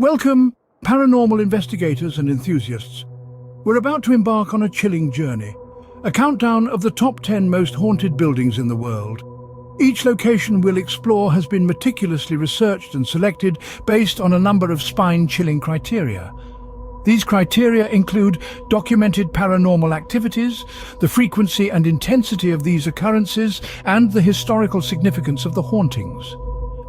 Welcome, paranormal investigators and enthusiasts. We're about to embark on a chilling journey, a countdown of the top 10 most haunted buildings in the world. Each location we'll explore has been meticulously researched and selected based on a number of spine-chilling criteria. These criteria include documented paranormal activities, the frequency and intensity of these occurrences, and the historical significance of the hauntings.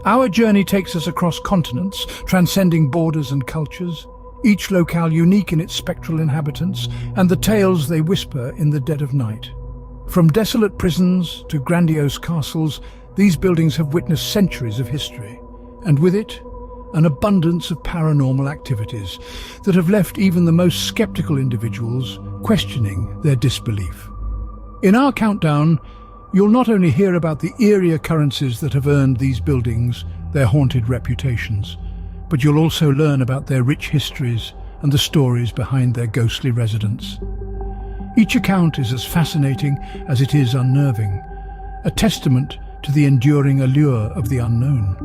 Our journey takes us across continents, transcending borders and cultures, each locale unique in its spectral inhabitants and the tales they whisper in the dead of night. From desolate prisons to grandiose castles, these buildings have witnessed centuries of history, and with it, an abundance of paranormal activities that have left even the most skeptical individuals questioning their disbelief. In our countdown, you'll not only hear about the eerie occurrences that have earned these buildings their haunted reputations, but you'll also learn about their rich histories and the stories behind their ghostly residents. Each account is as fascinating as it is unnerving, a testament to the enduring allure of the unknown.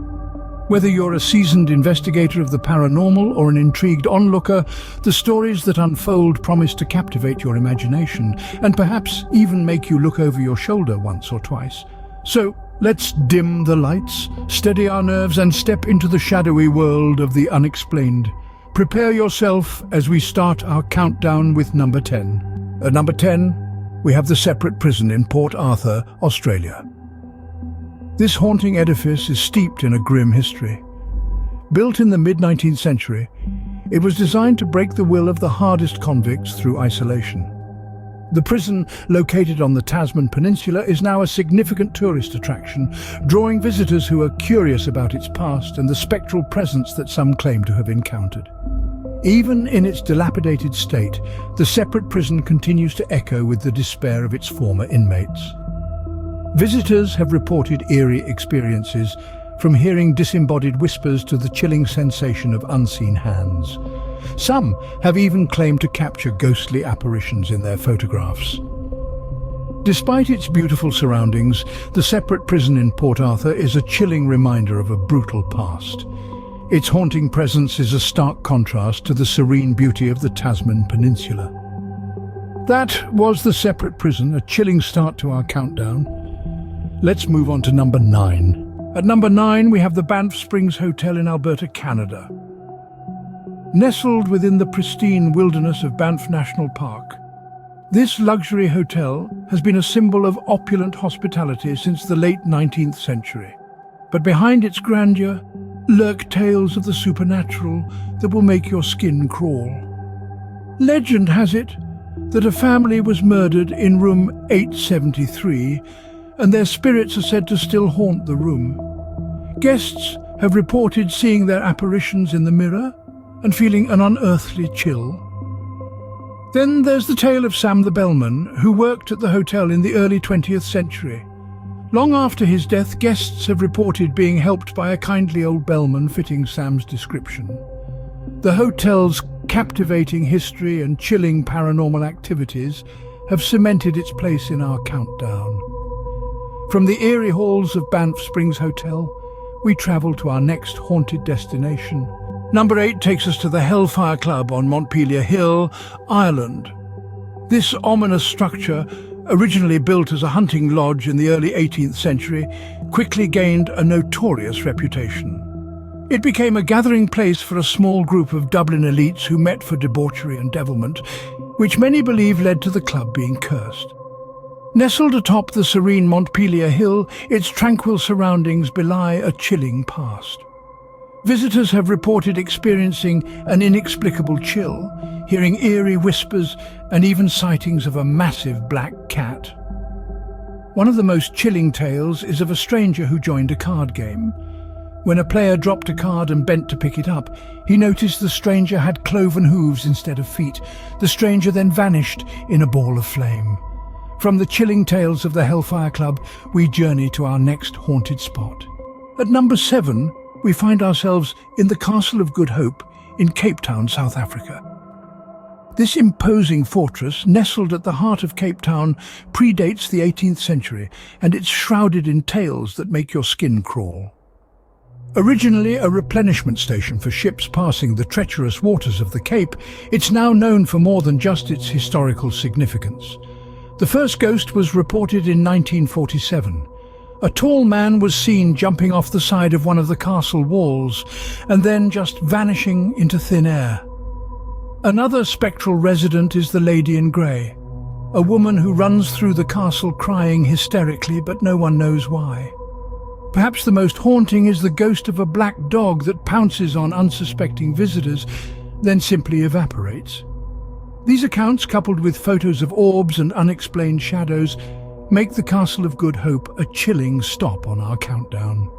Whether you're a seasoned investigator of the paranormal or an intrigued onlooker, the stories that unfold promise to captivate your imagination and perhaps even make you look over your shoulder once or twice. So, let's dim the lights, steady our nerves and step into the shadowy world of the unexplained. Prepare yourself as we start our countdown with number 10. At number 10, we have the separate prison in Port Arthur, Australia. This haunting edifice is steeped in a grim history. Built in the mid-19th century, it was designed to break the will of the hardest convicts through isolation. The prison, located on the Tasman Peninsula, is now a significant tourist attraction, drawing visitors who are curious about its past and the spectral presence that some claim to have encountered. Even in its dilapidated state, the separate prison continues to echo with the despair of its former inmates. Visitors have reported eerie experiences, from hearing disembodied whispers to the chilling sensation of unseen hands. Some have even claimed to capture ghostly apparitions in their photographs. Despite its beautiful surroundings, the separate prison in Port Arthur is a chilling reminder of a brutal past. Its haunting presence is a stark contrast to the serene beauty of the Tasman Peninsula. That was the separate prison, a chilling start to our countdown. Let's move on to number 9. At number 9, we have the Banff Springs Hotel in Alberta, Canada. Nestled within the pristine wilderness of Banff National Park, this luxury hotel has been a symbol of opulent hospitality since the late 19th century. But behind its grandeur lurk tales of the supernatural that will make your skin crawl. Legend has it that a family was murdered in room 873, and their spirits are said to still haunt the room. Guests have reported seeing their apparitions in the mirror and feeling an unearthly chill. Then there's the tale of Sam the bellman, who worked at the hotel in the early 20th century. Long after his death, guests have reported being helped by a kindly old bellman fitting Sam's description. The hotel's captivating history and chilling paranormal activities have cemented its place in our countdown. From the eerie halls of Banff Springs Hotel, we travel to our next haunted destination. Number 8 takes us to the Hellfire Club on Montpelier Hill, Ireland. This ominous structure, originally built as a hunting lodge in the early 18th century, quickly gained a notorious reputation. It became a gathering place for a small group of Dublin elites who met for debauchery and devilment, which many believe led to the club being cursed. Nestled atop the serene Montpelier Hill, its tranquil surroundings belie a chilling past. Visitors have reported experiencing an inexplicable chill, hearing eerie whispers and even sightings of a massive black cat. One of the most chilling tales is of a stranger who joined a card game. When a player dropped a card and bent to pick it up, he noticed the stranger had cloven hooves instead of feet. The stranger then vanished in a ball of flame. From the chilling tales of the Hellfire Club, we journey to our next haunted spot. At number 7, we find ourselves in the Castle of Good Hope in Cape Town, South Africa. This imposing fortress, nestled at the heart of Cape Town, predates the 18th century, and it's shrouded in tales that make your skin crawl. Originally a replenishment station for ships passing the treacherous waters of the Cape, it's now known for more than just its historical significance. The first ghost was reported in 1947. A tall man was seen jumping off the side of one of the castle walls and then just vanishing into thin air. Another spectral resident is the Lady in Grey, a woman who runs through the castle crying hysterically, but no one knows why. Perhaps the most haunting is the ghost of a black dog that pounces on unsuspecting visitors, then simply evaporates. These accounts, coupled with photos of orbs and unexplained shadows, make the Castle of Good Hope a chilling stop on our countdown.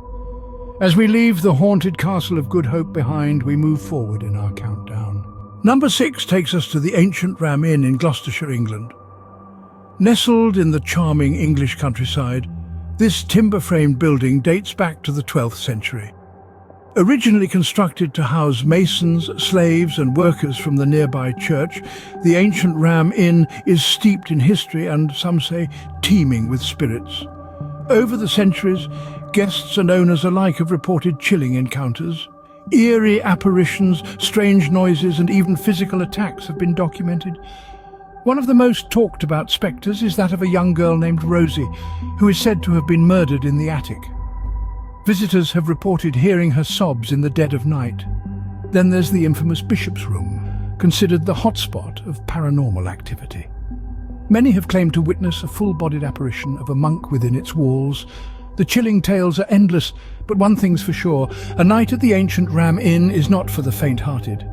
As we leave the haunted Castle of Good Hope behind, we move forward in our countdown. Number 6 takes us to the ancient Ram Inn in Gloucestershire, England. Nestled in the charming English countryside, this timber-framed building dates back to the 12th century. Originally constructed to house masons, slaves and workers from the nearby church, the ancient Ram Inn is steeped in history and, some say, teeming with spirits. Over the centuries, guests and owners alike have reported chilling encounters. Eerie apparitions, strange noises and even physical attacks have been documented. One of the most talked about spectres is that of a young girl named Rosie, who is said to have been murdered in the attic. Visitors have reported hearing her sobs in the dead of night. Then there's the infamous Bishop's Room, considered the hotspot of paranormal activity. Many have claimed to witness a full-bodied apparition of a monk within its walls. The chilling tales are endless, but one thing's for sure, a night at the ancient Ram Inn is not for the faint-hearted.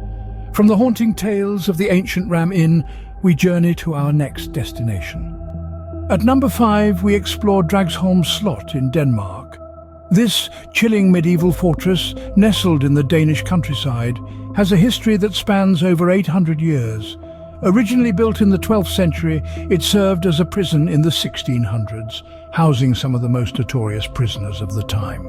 From the haunting tales of the ancient Ram Inn, we journey to our next destination. At number 5, we explore Dragsholm Slot in Denmark. This chilling medieval fortress, nestled in the Danish countryside, has a history that spans over 800 years. Originally built in the 12th century, it served as a prison in the 1600s, housing some of the most notorious prisoners of the time.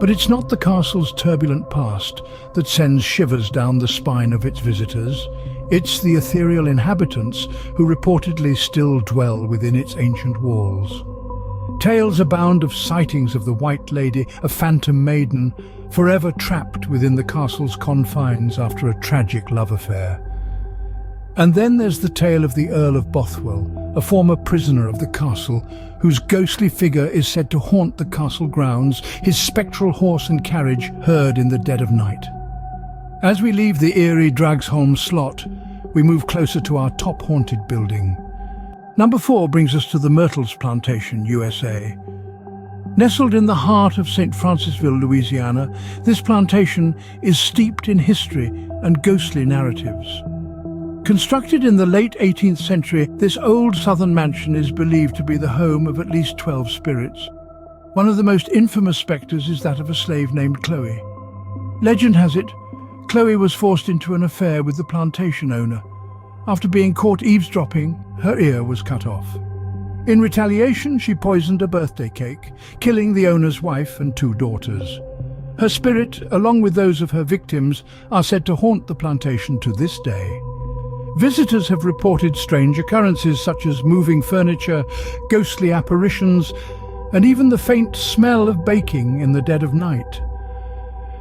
But it's not the castle's turbulent past that sends shivers down the spine of its visitors. It's the ethereal inhabitants who reportedly still dwell within its ancient walls. Tales abound of sightings of the White Lady, a phantom maiden, forever trapped within the castle's confines after a tragic love affair. And then there's the tale of the Earl of Bothwell, a former prisoner of the castle, whose ghostly figure is said to haunt the castle grounds, his spectral horse and carriage heard in the dead of night. As we leave the eerie Dragsholm Slot, we move closer to our top haunted building. Number 4 brings us to the Myrtles Plantation, USA. Nestled in the heart of St. Francisville, Louisiana, this plantation is steeped in history and ghostly narratives. Constructed in the late 18th century, this old southern mansion is believed to be the home of at least 12 spirits. One of the most infamous spectres is that of a slave named Chloe. Legend has it, Chloe was forced into an affair with the plantation owner. After being caught eavesdropping, her ear was cut off. In retaliation, she poisoned a birthday cake, killing the owner's wife and 2 daughters. Her spirit, along with those of her victims, are said to haunt the plantation to this day. Visitors have reported strange occurrences such as moving furniture, ghostly apparitions, and even the faint smell of baking in the dead of night.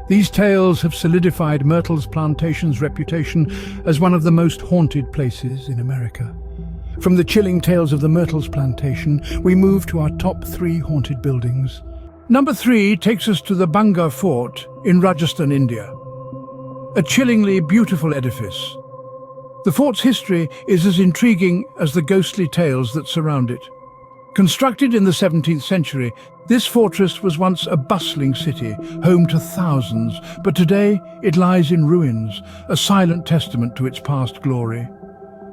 These tales have solidified Myrtles Plantation's reputation as one of the most haunted places in America. From the chilling tales of the Myrtles Plantation, we move to our top 3 haunted buildings. Number 3 takes us to the Bangar Fort in Rajasthan, India. A chillingly beautiful edifice. The fort's history is as intriguing as the ghostly tales that surround it. Constructed in the 17th century, this fortress was once a bustling city, home to thousands, but today it lies in ruins, a silent testament to its past glory.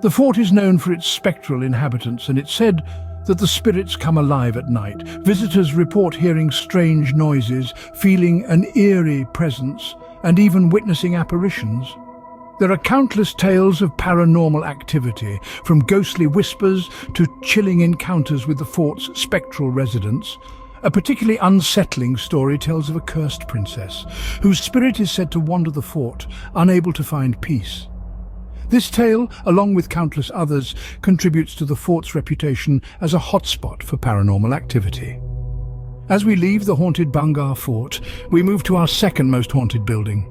The fort is known for its spectral inhabitants, and it's said that the spirits come alive at night. Visitors report hearing strange noises, feeling an eerie presence, and even witnessing apparitions. There are countless tales of paranormal activity, from ghostly whispers to chilling encounters with the fort's spectral residents. A particularly unsettling story tells of a cursed princess, whose spirit is said to wander the fort, unable to find peace. This tale, along with countless others, contributes to the fort's reputation as a hotspot for paranormal activity. As we leave the haunted Bangar Fort, we move to our second most haunted building.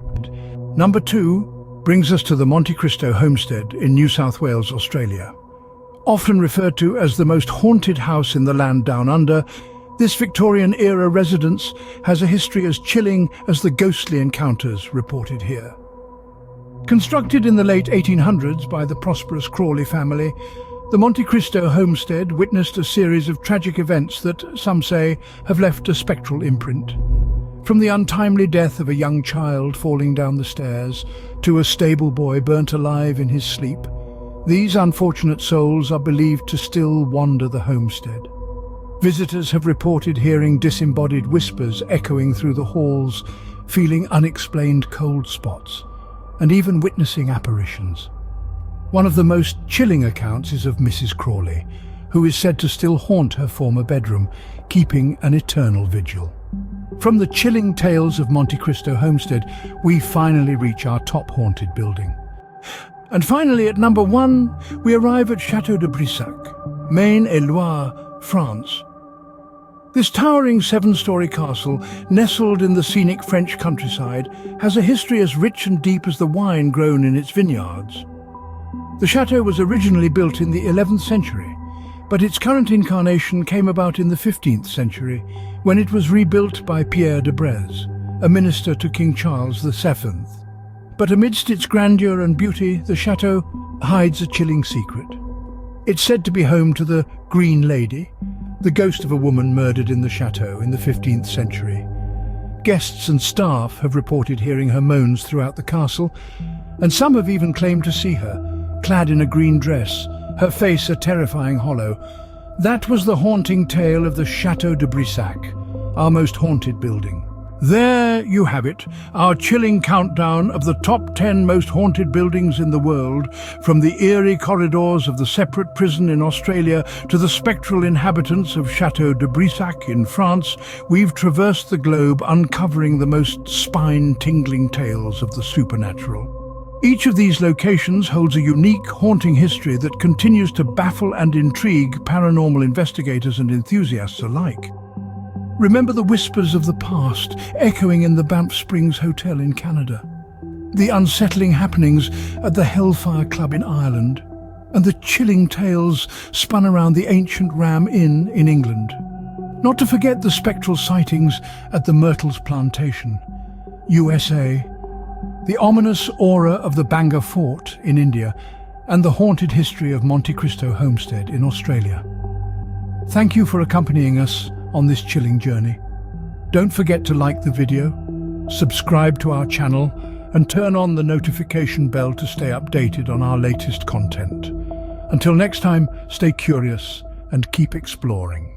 Number 2 brings us to the Monte Christo Homestead in New South Wales, Australia. Often referred to as the most haunted house in the land down under, this Victorian-era residence has a history as chilling as the ghostly encounters reported here. Constructed in the late 1800s by the prosperous Crawley family, the Monte Christo homestead witnessed a series of tragic events that, some say, have left a spectral imprint. From the untimely death of a young child falling down the stairs to a stable boy burnt alive in his sleep, these unfortunate souls are believed to still wander the homestead. Visitors have reported hearing disembodied whispers echoing through the halls, feeling unexplained cold spots, and even witnessing apparitions. One of the most chilling accounts is of Mrs. Crawley, who is said to still haunt her former bedroom, keeping an eternal vigil. From the chilling tales of Monte Christo Homestead, we finally reach our top haunted building. And finally, at number 1, we arrive at Chateau de Brissac, Maine-et-Loire, France. This towering 7-story castle, nestled in the scenic French countryside, has a history as rich and deep as the wine grown in its vineyards. The chateau was originally built in the 11th century, but its current incarnation came about in the 15th century, when it was rebuilt by Pierre de Breze, a minister to King Charles VII. But amidst its grandeur and beauty, the chateau hides a chilling secret. It's said to be home to the Green Lady, the ghost of a woman murdered in the chateau in the 15th century. Guests and staff have reported hearing her moans throughout the castle, and some have even claimed to see her, clad in a green dress, her face a terrifying hollow. That was the haunting tale of the Chateau de Brissac, our most haunted building. There you have it, our chilling countdown of the top 10 most haunted buildings in the world, from the eerie corridors of the separate prison in Australia to the spectral inhabitants of Chateau de Brissac in France. We've traversed the globe, uncovering the most spine-tingling tales of the supernatural. Each of these locations holds a unique, haunting history that continues to baffle and intrigue paranormal investigators and enthusiasts alike. Remember the whispers of the past echoing in the Banff Springs Hotel in Canada, the unsettling happenings at the Hellfire Club in Ireland, and the chilling tales spun around the ancient Ram Inn in England. Not to forget the spectral sightings at the Myrtles Plantation, USA, the ominous aura of the Bangar Fort in India, and the haunted history of Monte Christo Homestead in Australia. Thank you for accompanying us on this chilling journey. Don't forget to like the video, subscribe to our channel, and turn on the notification bell to stay updated on our latest content. Until next time, stay curious and keep exploring.